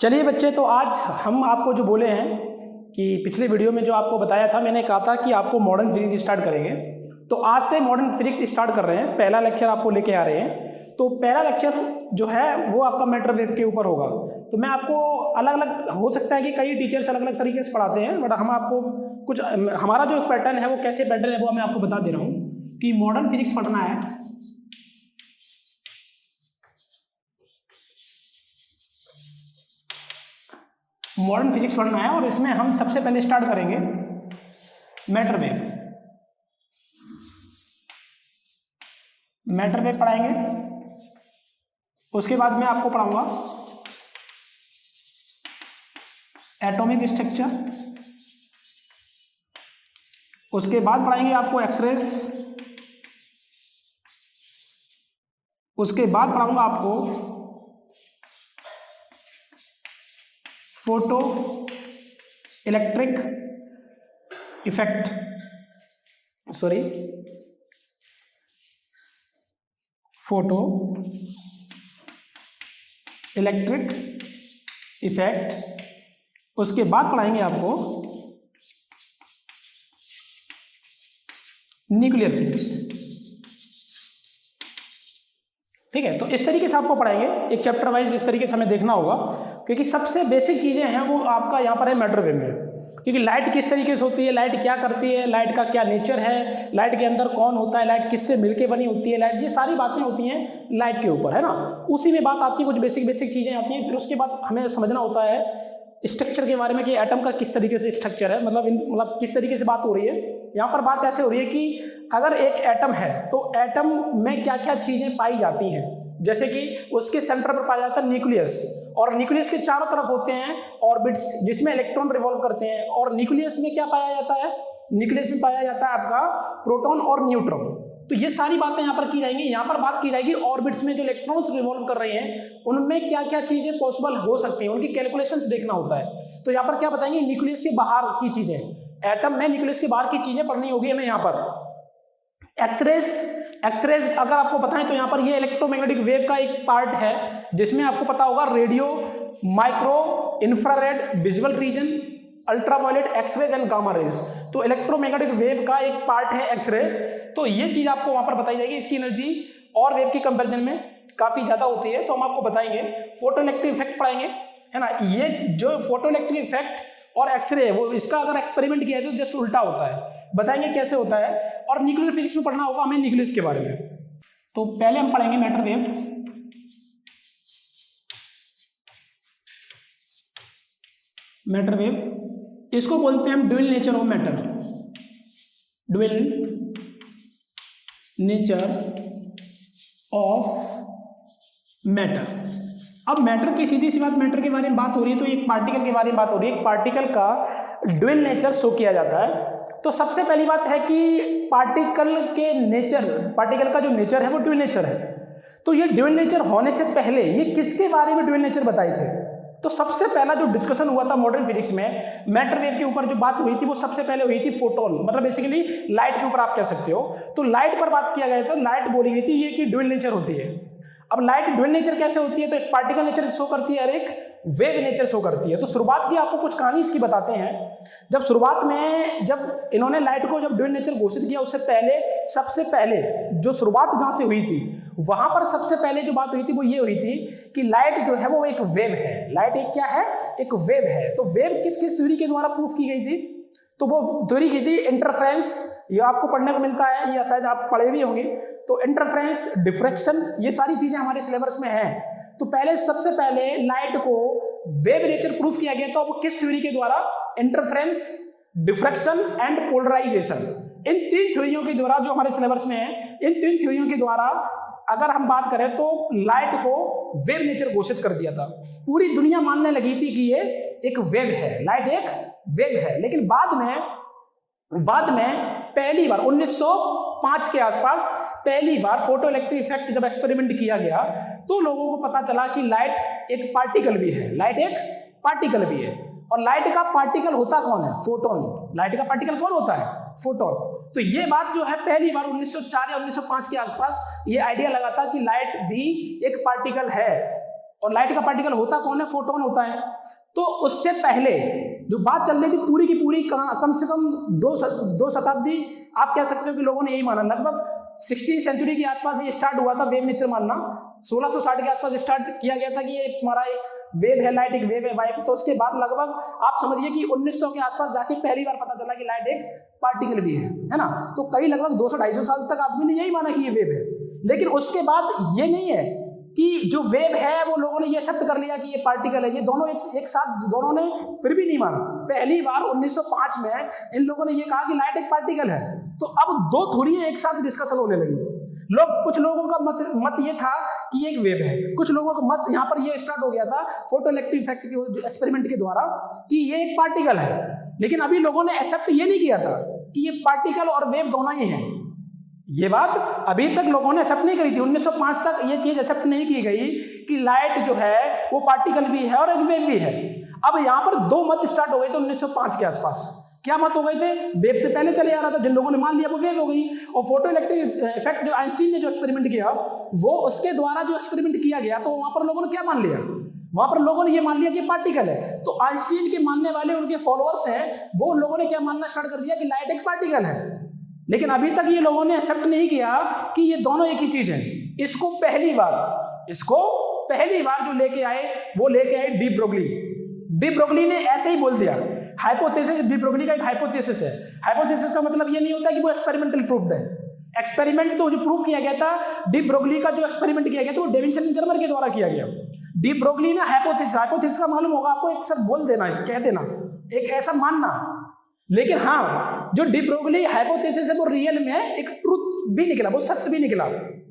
चलिए बच्चे, तो आज हम आपको जो बोले हैं कि पिछले वीडियो में जो आपको बताया था, मैंने कहा था कि आपको मॉडर्न फिजिक्स स्टार्ट करेंगे। तो आज से मॉडर्न फिजिक्स स्टार्ट कर रहे हैं, पहला लेक्चर आपको लेके आ रहे हैं। तो पहला लेक्चर जो है वो आपका मैटर वेव के ऊपर होगा। तो मैं आपको अलग अलग, हो सकता है कि कई टीचर्स अलग अलग तरीके से पढ़ाते हैं, बट हम आपको कुछ हमारा जो पैटर्न है वो कैसे पैटर्न है वो मैं आपको बता दे रहा हूँ कि मॉडर्न फिजिक्स पढ़ना है। मॉडर्न फिजिक्स पढ़ना है और इसमें हम सबसे पहले स्टार्ट करेंगे मैटर वेव। मैटर वेव पढ़ाएंगे, उसके बाद मैं आपको पढ़ाऊंगा एटॉमिक स्ट्रक्चर, उसके बाद पढ़ाएंगे आपको एक्सरेज, उसके बाद पढ़ाऊंगा आपको photo electric effect, photo electric effect. उसके बाद पढ़ाएंगे आपको न्यूक्लियर फिजिक्स। ठीक है, तो इस तरीके से आपको पढ़ाएंगे, एक चैप्टर वाइज इस तरीके से हमें देखना होगा, क्योंकि सबसे बेसिक चीज़ें हैं वो आपका यहाँ पर है मैटर वेव में। क्योंकि लाइट किस तरीके से होती है, लाइट क्या करती है, लाइट का क्या नेचर है, लाइट के अंदर कौन होता है, लाइट किससे मिलके बनी होती है लाइट, ये सारी बातें होती हैं लाइट के ऊपर, है ना। उसी में बात आती है, कुछ बेसिक चीज़ें आती हैं। फिर उसके बाद हमें समझना होता है स्ट्रक्चर के बारे में कि एटम का किस तरीके से स्ट्रक्चर है, मतलब किस तरीके से बात हो रही है। यहाँ पर बात ऐसे हो रही है कि अगर एक एटम है तो एटम में क्या क्या चीज़ें पाई जाती हैं, जैसे कि उसके सेंटर पर पाया जाता है न्यूक्लियस, और न्यूक्लियस के चारों तरफ होते हैं ऑर्बिट्स जिसमें इलेक्ट्रॉन रिवॉल्व करते हैं। और न्यूक्लियस में क्या पाया जाता है, न्यूक्लियस में पाया जाता है आपका प्रोटॉन और न्यूट्रॉन। तो ये सारी बातें यहाँ पर की जाएंगी। यहाँ पर बात की जाएगी ऑर्बिट्स में जो इलेक्ट्रॉन्स रिवॉल्व कर रहे हैं उनमें क्या क्या चीजें पॉसिबल हो सकती हैं, उनकी कैलकुलेशंस देखना होता है। तो यहाँ पर क्या बताएंगे, न्यूक्लियस के बाहर की चीजें, एटम में न्यूक्लियस के बाहर की चीजें पढ़नी होगी हमें। यहाँ पर एक्सरेज अगर आपको बताएं तो यहाँ पर ये इलेक्ट्रोमैग्नेटिक वेव का एक पार्ट है, जिसमें आपको पता होगा radio, micro, infrared, visual region, ultraviolet, X-rays and gamma rays. तो इलेक्ट्रोमैग्नेटिक वेव का एक पार्ट है एक्सरे। तो ये चीज आपको वहां पर बताई जाएगी। इसकी एनर्जी और वेव की कंपैरिजन में काफी ज्यादा होती है, तो हम आपको बताएंगे। फोटो इलेक्ट्रिक इफेक्ट पढ़ाएंगे, है ना। ये जो फोटो इलेक्ट्रिक इफेक्ट और एक्सरे है वो इसका अगर एक्सपेरिमेंट किया है तो जस्ट उल्टा होता है, बताएंगे कैसे होता है। और न्यूक्लियर फिजिक्स में पढ़ना होगा हमें न्यूक्लियस के बारे में। तो पहले हम पढ़ेंगे मैटर वेव। मैटर वेव इसको बोलते हैं हम dual nature of matter, dual nature of matter. अब मैटर की सीधी सी बात, मैटर के बारे में बात हो रही है तो एक पार्टिकल के बारे में बात हो रही है। एक पार्टिकल का ड्यूअल नेचर शो किया जाता है। तो सबसे पहली बात है कि पार्टिकल के नेचर, पार्टिकल का जो नेचर है वो ड्यूअल नेचर है। तो ये ड्यूअल नेचर होने से पहले ये किसके बारे में ड्यूअल नेचर बताए थे? तो सबसे पहला जो डिस्कशन हुआ था मॉडर्न फिजिक्स में मैटर वेव के ऊपर जो बात हुई थी वो सबसे पहले हुई थी फोटोन, मतलब बेसिकली लाइट के ऊपर आप कह सकते हो। तो लाइट पर बात किया गया था, लाइट बोली गई थी ये कि ड्यूअल नेचर होती है। अब लाइट ड्यूअल नेचर कैसे होती है, तो एक पार्टिकल नेचर शो करती है और एक वेव नेचर शो करती है। तो शुरुआत की आपको कुछ कहानी इसकी बताते हैं। जब शुरुआत में जब इन्होंने लाइट को जब ड्यूअल नेचर घोषित किया, उससे पहले सबसे पहले जो शुरुआत जहां से हुई थी वहां पर सबसे पहले जो बात हुई थी वो ये हुई थी कि लाइट जो है वो एक वेव है। लाइट एक क्या है, एक वेव है। तो वेव किस किस थ्योरी के द्वारा प्रूफ की गई थी, तो वो थ्योरी की थी इंटरफेरेंस, ये आपको पढ़ने को मिलता है या शायद आप पढ़े भी होंगे। तो इंटरफेरेंस, डिफ्रैक्शन, ये सारी चीजें हमारे सिलेबस में है। तो पहले सबसे पहले लाइट को वेव नेचर प्रूफ किया गया, तो वो किस थ्योरी के द्वारा, इंटरफेरेंस, डिफ्रैक्शन एंड पोलराइजेशन। इन तीन थ्योरियों के द्वारा जो हमारे सिलेबस में है, इन तीन थ्योरियों के द्वारा अगर हम बात करें तो लाइट को वेव नेचर घोषित कर दिया था। पूरी दुनिया मानने लगी थी कि ये एक वेव है, लाइट एक वेव है। लेकिन बाद में पहली बार 1905 के आसपास पहली बार फोटो इलेक्ट्रिक इफेक्ट जब एक्सपेरिमेंट किया गया तो लोगों को पता चला कि लाइट एक पार्टिकल भी है, लाइट एक पार्टिकल भी है। और लाइट का पार्टिकल होता कौन है, फोटोन। लाइट का पार्टिकल कौन होता है, फोटोन। तो ये बात जो है पहली बार 1904 या 1905 के आसपास ये आइडिया लगा था कि लाइट भी एक पार्टिकल है। और लाइट का पार्टिकल होता कौन है? फोटोन होता है। तो उससे पहले जो बात चल रही थी पूरी की पूरी कम से कम दो शताब्दी आप कह सकते हो कि लोगों ने यही माना, लगभग 16वीं सेंचुरी के आसपास ये स्टार्ट हुआ था वेव नेचर मानना। 1660 के आसपास स्टार्ट किया गया था कि ये तुम्हारा एक वेव है, लाइट एक वेव है वाइब। तो उसके बाद लगभग आप समझिए कि 1900 के आसपास जाके पहली बार पता चला कि लाइट एक पार्टिकल भी है ना। तो कई लगभग 200-250 साल तक आदमी ने यही माना कि ये वेव है। लेकिन उसके बाद ये नहीं है कि जो वेव है वो लोगों ने ये एक्सेप्ट कर लिया कि ये पार्टिकल है। ये दोनों एक साथ दोनों ने फिर भी नहीं माना। पहली बार 1905 में इन लोगों ने ये कहा कि लाइट एक पार्टिकल है। तो अब दो थ्योरी एक साथ डिस्कशन होने लगी। कुछ लोगों का मत ये था कि ये एक वेव है, कुछ लोगों का मत यहाँ पर ये स्टार्ट हो गया था फोटो इलेक्ट्रिक इफेक्ट के जो एक्सपेरिमेंट के द्वारा कि ये एक पार्टिकल है। लेकिन अभी लोगों ने एक्सेप्ट ये नहीं किया था कि ये पार्टिकल और वेव दोनों ही हैं। ये बात अभी तक लोगों ने एक्सेप्ट नहीं करी थी। 1905 तक ये चीज एक्सेप्ट नहीं की गई कि लाइट जो है वो पार्टिकल भी है और एक वेव भी है। अब यहाँ पर दो मत स्टार्ट हो गए थे 1905 के आसपास। क्या मत हो गए थे? वेव से पहले चले आ रहा था, जिन लोगों ने मान लिया वो वेव हो गई। और फोटो इलेक्ट्रिक इफेक्ट जो आइंस्टीन ने जो एक्सपेरिमेंट किया वो उसके द्वारा जो एक्सपेरिमेंट किया गया, तो वहां पर लोगों ने क्या मान लिया? वहां पर लोगों ने ये मान लिया कि पार्टिकल है। तो आइंस्टीन के मानने वाले उनके फॉलोअर्स हैं, वो लोगों ने क्या मानना स्टार्ट कर दिया कि लाइट एक पार्टिकल है। लेकिन अभी तक ये लोगों ने एक्सेप्ट नहीं किया कि ये दोनों एक ही चीज है। इसको पहली बार जो लेके आए वो लेके आए डी ब्रोगली। डी ब्रोगली ने ऐसे ही बोल दिया हाइपोथेसिस। डी ब्रोगली का एक हाइपोथेसिस है। हाइपोथेसिस का मतलब ये नहीं होता कि वो एक्सपेरिमेंटल प्रूव्ड है। एक्सपेरिमेंट तो जो प्रूफ किया गया था, डी ब्रोगली का जो एक्सपेरिमेंट किया गया था वो डेविसन जर्मर के द्वारा किया गया। डी ब्रोगली ने हाइपोथेसिस का मालूम होगा आपको, एक सब बोल देना, कह देना, एक ऐसा मानना। लेकिन हाँ, जो डी ब्रोगली हाइपोथेसिस है वो रियल में एक ट्रूथ भी निकला, वो सत्य भी निकला।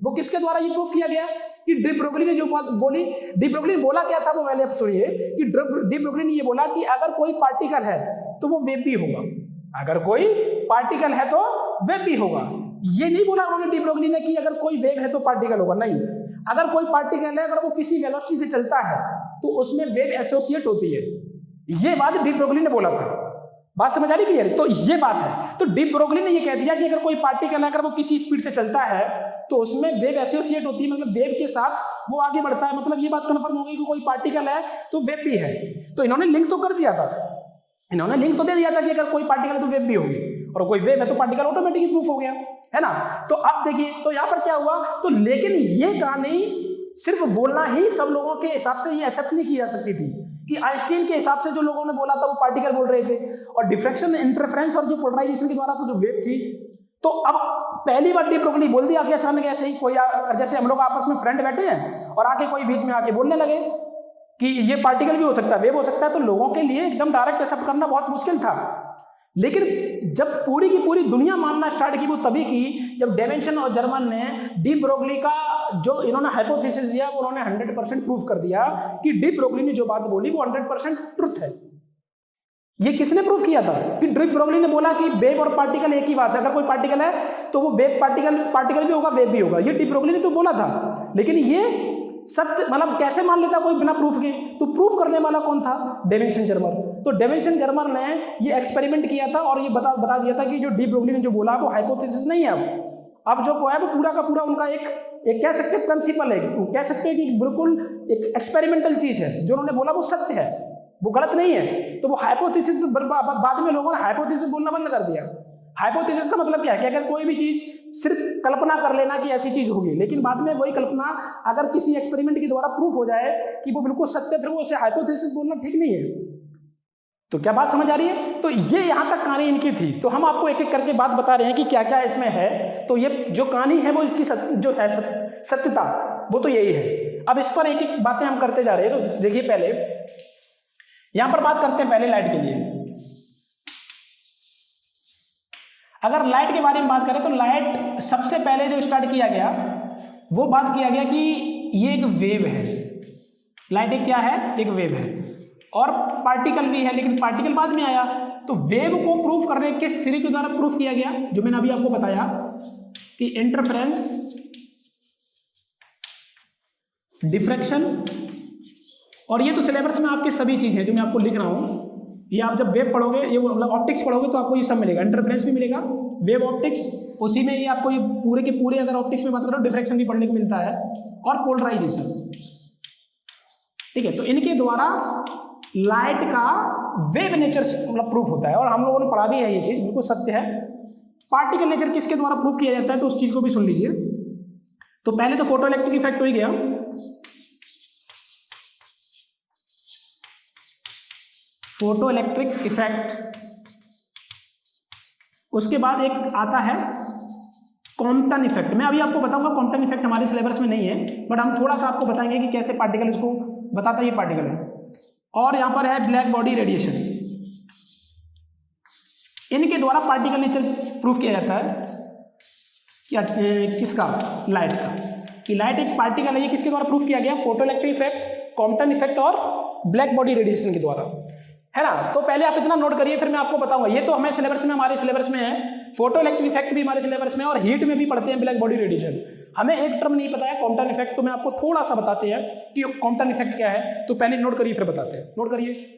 वो किसके द्वारा ये प्रूफ किया गया कि डी ब्रोगली ने जो बात बोली, डी ब्रोगली ने बोला क्या था वो पहले आप सुनिए कि डी ब्रोगली ने ये बोला कि अगर कोई पार्टिकल है तो वो वेव भी होगा। अगर कोई पार्टिकल है तो वेव भी होगा। ये नहीं बोला उन्होंने डी ब्रोगली ने कि अगर कोई वेव है तो पार्टिकल होगा, नहीं। अगर कोई पार्टिकल है, अगर वो किसी वेलोसिटी से चलता है तो उसमें वेव एसोसिएट होती है। ये बात डी ब्रोगली ने बोला था। बात समझ आ रही क्लियर? तो ये बात है। तो डी ब्रोगली ने ये कह दिया कि अगर कोई पार्टिकल है, अगर वो किसी स्पीड से चलता है तो उसमें वेव एसोसिएट होती है, मतलब वेव के साथ वो आगे बढ़ता है। मतलब ये बात कंफर्म हो गई कि कोई पार्टिकल है तो वेव भी है। तो इन्होंने लिंक तो कर दिया था, इन्होंने लिंक तो दे दिया था कि अगर कोई पार्टिकल है तो वेव भी होगी, और कोई वेव है तो पार्टिकल ऑटोमेटिकली प्रूफ हो गया, है ना। तो अब देखिए, तो यहाँ पर क्या हुआ, तो लेकिन ये कहानी सिर्फ बोलना ही सब लोगों के हिसाब से ये एक्सेप्ट नहीं की जा सकती थी कि आइंस्टीन के हिसाब से जो लोगों ने बोला था वो पार्टिकल बोल रहे थे, और डिफ्रैक्शन, इंटरफेरेंस और जो पोलराइजेशन के द्वारा तो जो वेव थी। तो अब पहली बार डी ब्रोगली बोल दिया कि अचानक ऐसे ही कोई जैसे हम लोग आपस में फ्रेंड बैठे हैं और आके कोई बीच में आके बोलने लगे कि ये पार्टिकल भी हो सकता है, वेव हो सकता है, तो लोगों के लिए एकदम डायरेक्ट एक्सेप्ट करना बहुत मुश्किल था। लेकिन जब पूरी की पूरी दुनिया मानना स्टार्ट की वो तभी की जब डेविसन और जर्मन ने डी ब्रोगली का जो इन्होंने हाइपोथेसिस दिया वो उन्होंने 100% प्रूफ कर दिया कि डी ब्रोगली ने जो बात बोली वो 100% ट्रुथ है। ये किसने प्रूफ किया था? कि डी ब्रोगली ने बोला कि वेव और पार्टिकल एक ही बात है, अगर कोई पार्टिकल है तो वो वेव पार्टिकल भी होगा, वेव भी होगा। ये डी ब्रोगली ने तो बोला था, लेकिन ये सत्य मतलब कैसे मान लेता कोई बिना प्रूफ के? तो प्रूफ करने वाला कौन था? Davisson Germer. तो डेविसन जर्मर ने ये एक्सपेरिमेंट किया था और ये बता दिया था कि जो डी ब्रोगली ने जो बोला वो हाइपोथेसिस नहीं है। अब जो है वो पूरा का पूरा उनका एक कह सकते हैं प्रिंसिपल है, कह सकते हैं कि बिल्कुल एक एक्सपेरिमेंटल चीज है। जो उन्होंने बोला वो सत्य है, वो गलत नहीं है। तो वो हाइपोथेसिस बाद में लोगों ने हाइपोथेसिस बोलना बंद कर दिया। हाइपोथेसिस का मतलब क्या है कि अगर कोई भी चीज सिर्फ कल्पना कर लेना कि ऐसी चीज होगी, लेकिन बाद में वही कल्पना अगर किसी एक्सपेरिमेंट के द्वारा प्रूफ हो जाए कि वो बिल्कुल सत्य, फिर वो उसे हाइपोथेसिस बोलना ठीक नहीं है। तो क्या बात समझ आ रही है? तो ये यहां तक कहानी इनकी थी। तो हम आपको एक एक करके बात बता रहे हैं कि क्या क्या इसमें है। तो ये जो कहानी है वो इसकी जो है सत्यता वो तो यही है। अब इस पर एक एक बातें हम करते जा रहे हैं। तो देखिए, पहले यहां पर बात करते हैं पहले लाइट के लिए। अगर लाइट के बारे में बात करें तो लाइट सबसे पहले जो स्टार्ट किया गया वो बात किया गया कि ये एक वेव है। लाइट एक क्या है? एक वेव है और पार्टिकल भी है, लेकिन पार्टिकल बाद में आया। तो वेव को प्रूफ करने किस थ्योरी के द्वारा प्रूफ किया गया? जो मैंने अभी आपको बताया कि इंटरफेरेंस, डिफ्रैक्शन, और ये तो सिलेबस में आपके सभी चीज है जो मैं आपको लिख रहा हूं। ये आप जब वेव पढ़ोगे, ये ऑप्टिक्स पढ़ोगे तो आपको ये सब मिलेगा। इंटरफेरेंस भी मिलेगा, वेव ऑप्टिक्स, उसी में ये आपको ये पूरे के पूरे, अगर ऑप्टिक्स में बात करो डिफ्रैक्शन भी पढ़ने को मिलता है, और पोलराइजेशन। ठीक है, तो इनके द्वारा लाइट का वेव नेचर मतलब प्रूफ होता है, और हम लोगों ने पढ़ा भी है, ये चीज बिल्कुल सत्य है। पार्टिकल नेचर किसके द्वारा प्रूफ किया जाता है, तो उस चीज को भी सुन लीजिए। तो पहले तो फोटो इलेक्ट्रिक इफेक्ट हो ही गया, फोटो इलेक्ट्रिक इफेक्ट। उसके बाद एक आता है कॉम्पटन इफेक्ट। मैं अभी आपको बताऊंगा, कॉम्पटन इफेक्ट हमारे सिलेबस में नहीं है, बट हम थोड़ा सा आपको बताएंगे कि कैसे पार्टिकल इसको बताता है, ये पार्टिकल है। और यहाँ पर है ब्लैक बॉडी रेडिएशन। इनके द्वारा पार्टिकल नेचर प्रूफ किया जाता है क्या, किसका, लाइट का, कि लाइट एक पार्टिकल है। ये किसके द्वारा प्रूफ किया गया, photo electric effect, Compton effect और ब्लैक बॉडी रेडिएशन के द्वारा, है ना। तो पहले आप इतना नोट करिए, फिर मैं आपको बताऊंगा। ये तो हमें सिलेबस में, हमारे सिलेबस में है, फोटो इलेक्ट्रिक इफेक्ट भी हमारे सिलेबस में, और हीट में भी पढ़ते हैं ब्लैक बॉडी रेडिएशन। हमें एक टर्म नहीं पता है कॉम्पटन इफेक्ट, तो मैं आपको थोड़ा सा बताते हैं कि कॉम्पटन इफेक्ट क्या है। तो पहले नोट करिए, फिर बताते हैं। नोट करिए,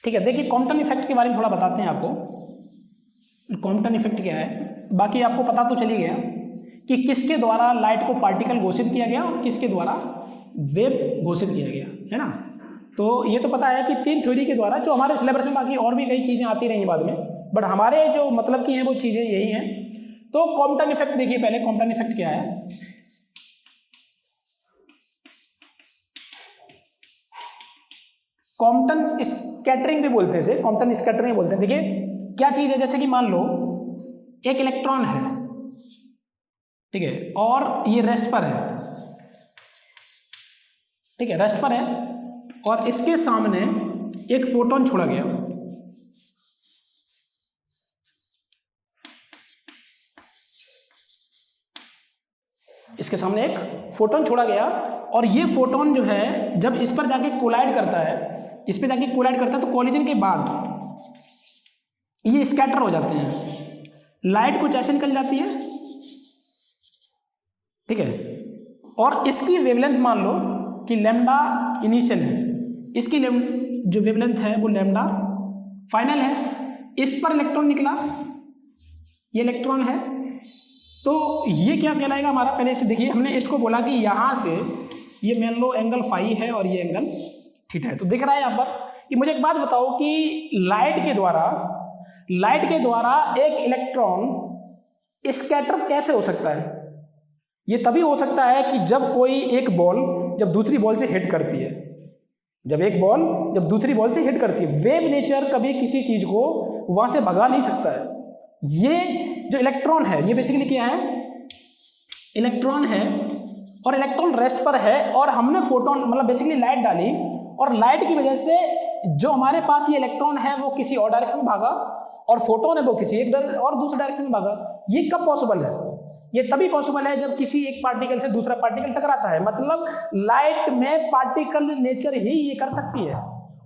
ठीक है। देखिए, कॉम्पटन इफेक्ट के बारे में थोड़ा बताते हैं आपको। कॉम्पटन इफेक्ट क्या है, बाकी आपको पता तो चली गया कि किसके द्वारा लाइट को पार्टिकल घोषित किया गया और किसके द्वारा वेव घोषित किया गया, है ना। तो ये तो पता है कि तीन थ्योरी के द्वारा, जो हमारे सिलेबस में बाकी और भी कई चीज़ें आती रही बाद में, बट हमारे जो मतलब की हैं वो चीज़ें यही हैं। तो कॉम्पटन इफेक्ट देखिए पहले, कॉम्पटन इफेक्ट क्या है। कॉम्पटन स्कैटरिंग भी बोलते हैं इसे, कॉम्पटन स्कैटरिंग बोलते हैं। देखिए क्या चीज़ है, जैसे कि मान लो एक इलेक्ट्रॉन है, ठीक है, और ये रेस्ट पर है, ठीक है, रेस्ट पर है, और इसके सामने एक फोटोन छोड़ा गया। इसके सामने एक फोटोन छोड़ा गया, और ये फोटोन जो है जब इस पर जाके कोलाइड करता है, इस पर जाके कोलाइड करता है, तो कोलिजन के बाद ये स्कैटर हो जाते हैं, लाइट कुछ ऐसे निकल जाती है, ठीक है। और इसकी वेवलेंथ मान लो कि लैम्डा इनिशियल है, इसकी जो वेवलेंथ है वो लैम्डा फाइनल है। इस पर इलेक्ट्रॉन निकला, ये इलेक्ट्रॉन है, तो ये क्या कहलाएगा हमारा, पहले इसे देखिए। हमने इसको बोला कि यहाँ से ये मान लो एंगल फाई है और ये एंगल थीटा है। तो दिख रहा है यहाँ पर कि मुझे एक बात बताओ कि लाइट के द्वारा एक इलेक्ट्रॉन स्कैटर कैसे हो सकता है। ये तभी हो सकता है कि जब कोई एक बॉल जब दूसरी बॉल से हिट करती है, जब दूसरी बॉल से हिट करती है, वेव नेचर कभी किसी चीज को वहां से भगा नहीं सकता है। ये जो इलेक्ट्रॉन है, ये बेसिकली क्या है, इलेक्ट्रॉन है, और इलेक्ट्रॉन रेस्ट पर है, और हमने फोटोन मतलब बेसिकली लाइट डाली, और लाइट की वजह से जो हमारे पास ये इलेक्ट्रॉन है वो किसी और डायरेक्शन में भागा, और फोटोन है वो किसी एक और दूसरे डायरेक्शन में भागा। ये कब पॉसिबल है, ये तभी पॉसिबल है जब किसी एक पार्टिकल से दूसरा पार्टिकल टकराता है। मतलब लाइट में पार्टिकल नेचर ही ये कर सकती है।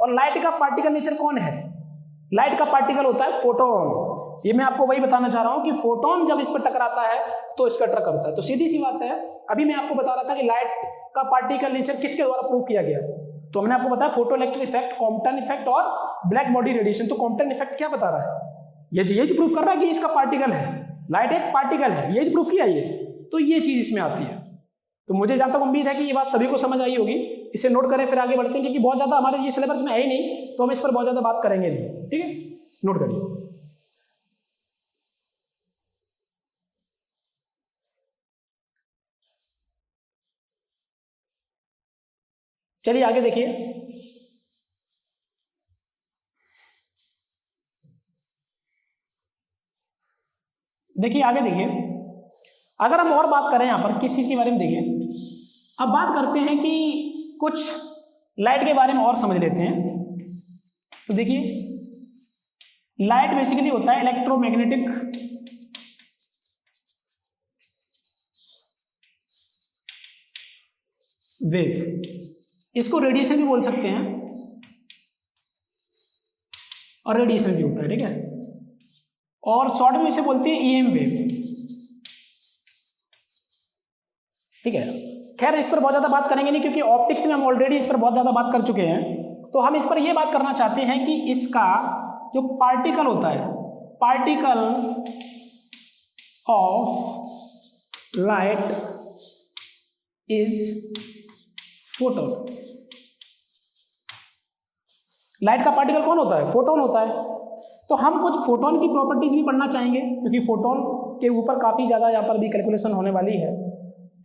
और लाइट का पार्टिकल नेचर कौन है, लाइट का पार्टिकल होता है फोटोन। ये मैं आपको वही बताना चाह रहा हूं कि फोटोन जब इस पर टकराता है तो स्कैटर करता है। तो सीधी सी बात है, अभी मैं आपको बता रहा था कि लाइट का पार्टिकल नेचर किसके द्वारा प्रूव किया गया, तो हमने आपको बताया photo electric effect, Compton effect और ब्लैक बॉडी रेडिएशन। तो कॉम्पटन इफेक्ट क्या बता रहा है, ये तो प्रूफ कर रहा है कि इसका पार्टिकल है, लाइट एक पार्टिकल है, ये तो प्रूफ किया ये। तो ये चीज इसमें आती है। तो मुझे जहां तक उम्मीद है कि ये बात सभी को समझ आई होगी। इसे नोट करें, फिर आगे बढ़ते हैं, क्योंकि बहुत ज्यादा हमारे ये सिलेबस में है ही नहीं, तो हम इस पर बहुत ज्यादा बात करेंगे नहीं। ठीक है, नोट करिए। चलिए आगे देखिए। देखिए आगे देखिए, अगर हम और बात करें यहां पर किस चीज के बारे में, देखिए अब बात करते हैं कि कुछ लाइट के बारे में और समझ लेते हैं। तो देखिए लाइट बेसिकली होता है इलेक्ट्रोमैग्नेटिक वेव, इसको रेडिएशन भी बोल सकते हैं और रेडिएशन भी होता है, ठीक है। और शॉर्ट में इसे बोलते हैं ईएम वेव, ठीक है। खैर इस पर बहुत ज्यादा बात करेंगे नहीं, क्योंकि ऑप्टिक्स में हम ऑलरेडी इस पर बहुत ज्यादा बात कर चुके हैं। तो हम इस पर यह बात करना चाहते हैं कि इसका जो पार्टिकल होता है, particle of light is photon. Light का पार्टिकल कौन होता है? फोटोन होता है। तो हम कुछ फोटोन की प्रॉपर्टीज भी पढ़ना चाहेंगे, क्योंकि फोटोन के ऊपर काफ़ी ज़्यादा यहाँ पर भी कैलकुलेशन होने वाली है।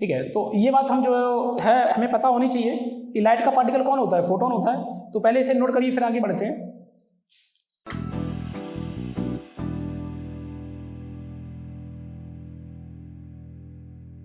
ठीक है, तो ये बात हम जो है हमें पता होनी चाहिए कि लाइट का पार्टिकल कौन होता है? फोटोन होता है। तो पहले इसे नोट करिए, फिर आगे बढ़ते हैं।